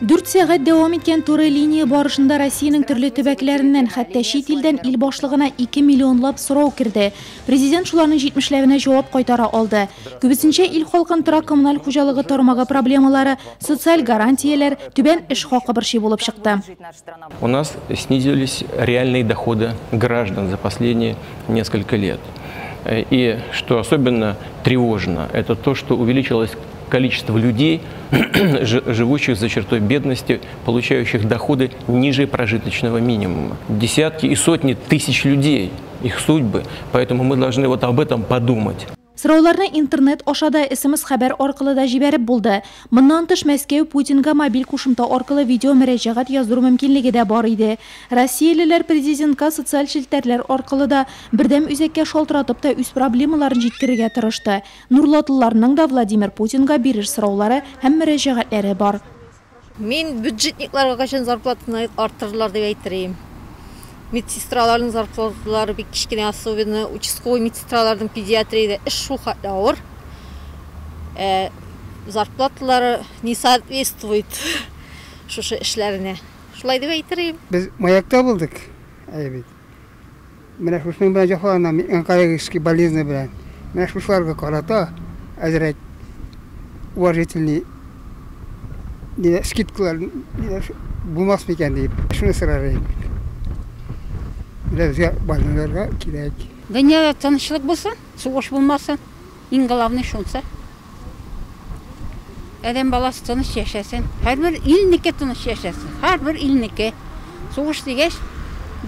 4 сәгать дәвам иткән туры линия барышында Россиянең төрле төбәкләреннән, хәтта чит илдән ил башлыгына 2 миллионлап сорау керде. Президент шуларның 70ләренә җавап кайтара алды. Күбесенчә ил халкын тора коммуналь хуҗалыгы тармагы проблемалары, социаль гарантияләр, түбән эш хакы борчы булып чыкты. У нас снизились реальные доходы граждан за последние несколько лет. И что особенно тревожно, это то, что увеличилось количество людей, живущих за чертой бедности, получающих доходы ниже прожиточного минимума. Десятки и сотни тысяч людей, их судьбы, поэтому мы должны вот об этом подумать. Сорауларны интернет ошада SMS хәбәр аркылы да җибәреп булды. Моннан тыш Мәскәү Путинга мобиль кушымта аркылы видео мөрәҗәгать яздыру мөмкинлеге дә бар иде. Россиялеләр президентка социаль шелтәрләр аркылы да бердәм үзәккә шалтыратып та үз проблемаларын җиткерергә тырышты. Нурлатыларның да Владимир Путинга биреш сораулары һәм мөрәҗәгатьләре бар. Мин бюджетникларга кайчан зарплатаны арттырырлар дип әйттерим. Медсестраларның зарплаталары бик кичкенә, особенно участковый медсестраларның педиатриядә эш шул хәтле авыр. Зарплаталары не соответствует шушы эшләренә. Шулай дип әйтерим. Без маякта булдык. Менә шуның белән җәфалана, онкологический болезнь белән. Менә шуларга карата әзрәк уважительный скидкалар булмас микән дип. Шуны сорарым. Дөньяда тынычлык булсын, сугыш булмасын. Иң главный шунсы. Адәм баласы тыныч яшәсен. Һәрбер илнеке тыныч яшәсен. Һәрбер илнеке. Сугыш дигәч,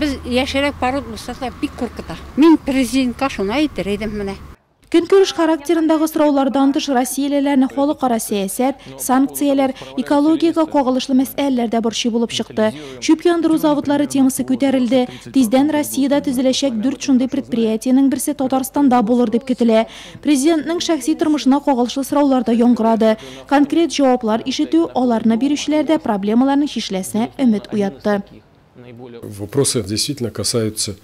без яшәрәк парод булса да бик куркыта. Мин президентка шуны әйтер идем менә. Көнкүреш характерындагы сораулардан тыш Россиялеләрне халыкара сәясәт, санкцияләр, экологиягә кагылышлы мәсьәләләрдә борчы булып чыкты. Чүп яндыру заводлары темасы күтәрелде. Тиздән Россиядә төзеләчәк 4 шундый предприятиянең берсе Татарстанда булыр дип көтелә. Президентның шәхси тормышына кагылышлы сораулар да яңгырады. Конкрет җаваплар ишетү аларны бирүчеләрдә проблемаларның чишеләсенә өмет уятты. Вопросы действительно касаются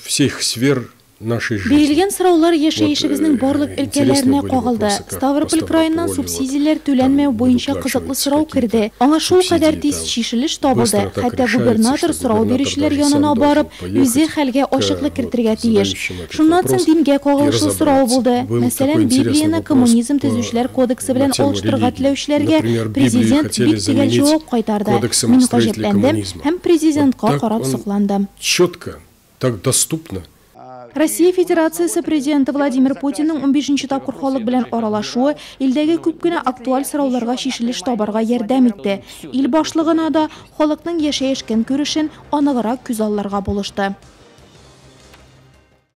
всех сфер нашей жизни. Бирелгән сораулар яшәешебезнең барлык өлкәләренә кагылды. Ставрополь краеннан субсидияләр түләнмәү буенча кызыклы сорау керде. Аңа шул кадәр тиз чишелеш табылды. Хәтта губернатор сорау бирүчеләр янына барып, үзе хәлгә ачыклык кертергә тиеш. Шуннан соң дингә кагылышлы сорау булды. Мәсәлән, Библияны коммунизм төзүчеләр кодексы белән алыштырырга теләүчеләргә президент бик тигән җавап кайтарды. Мин гаҗәпләндем һәм президентка карап сокландым. Четко, так доступно. Россия Федерациясы президенты Владимир Путинның 15-нче тапкыр халык белән аралашуы илдәге күп кенә актуаль сорауларга чишелеш табарга ярдәм итте. Ил башлыгына да халыкның яшәеш көнкүрешен аныграк күз алларга булышты.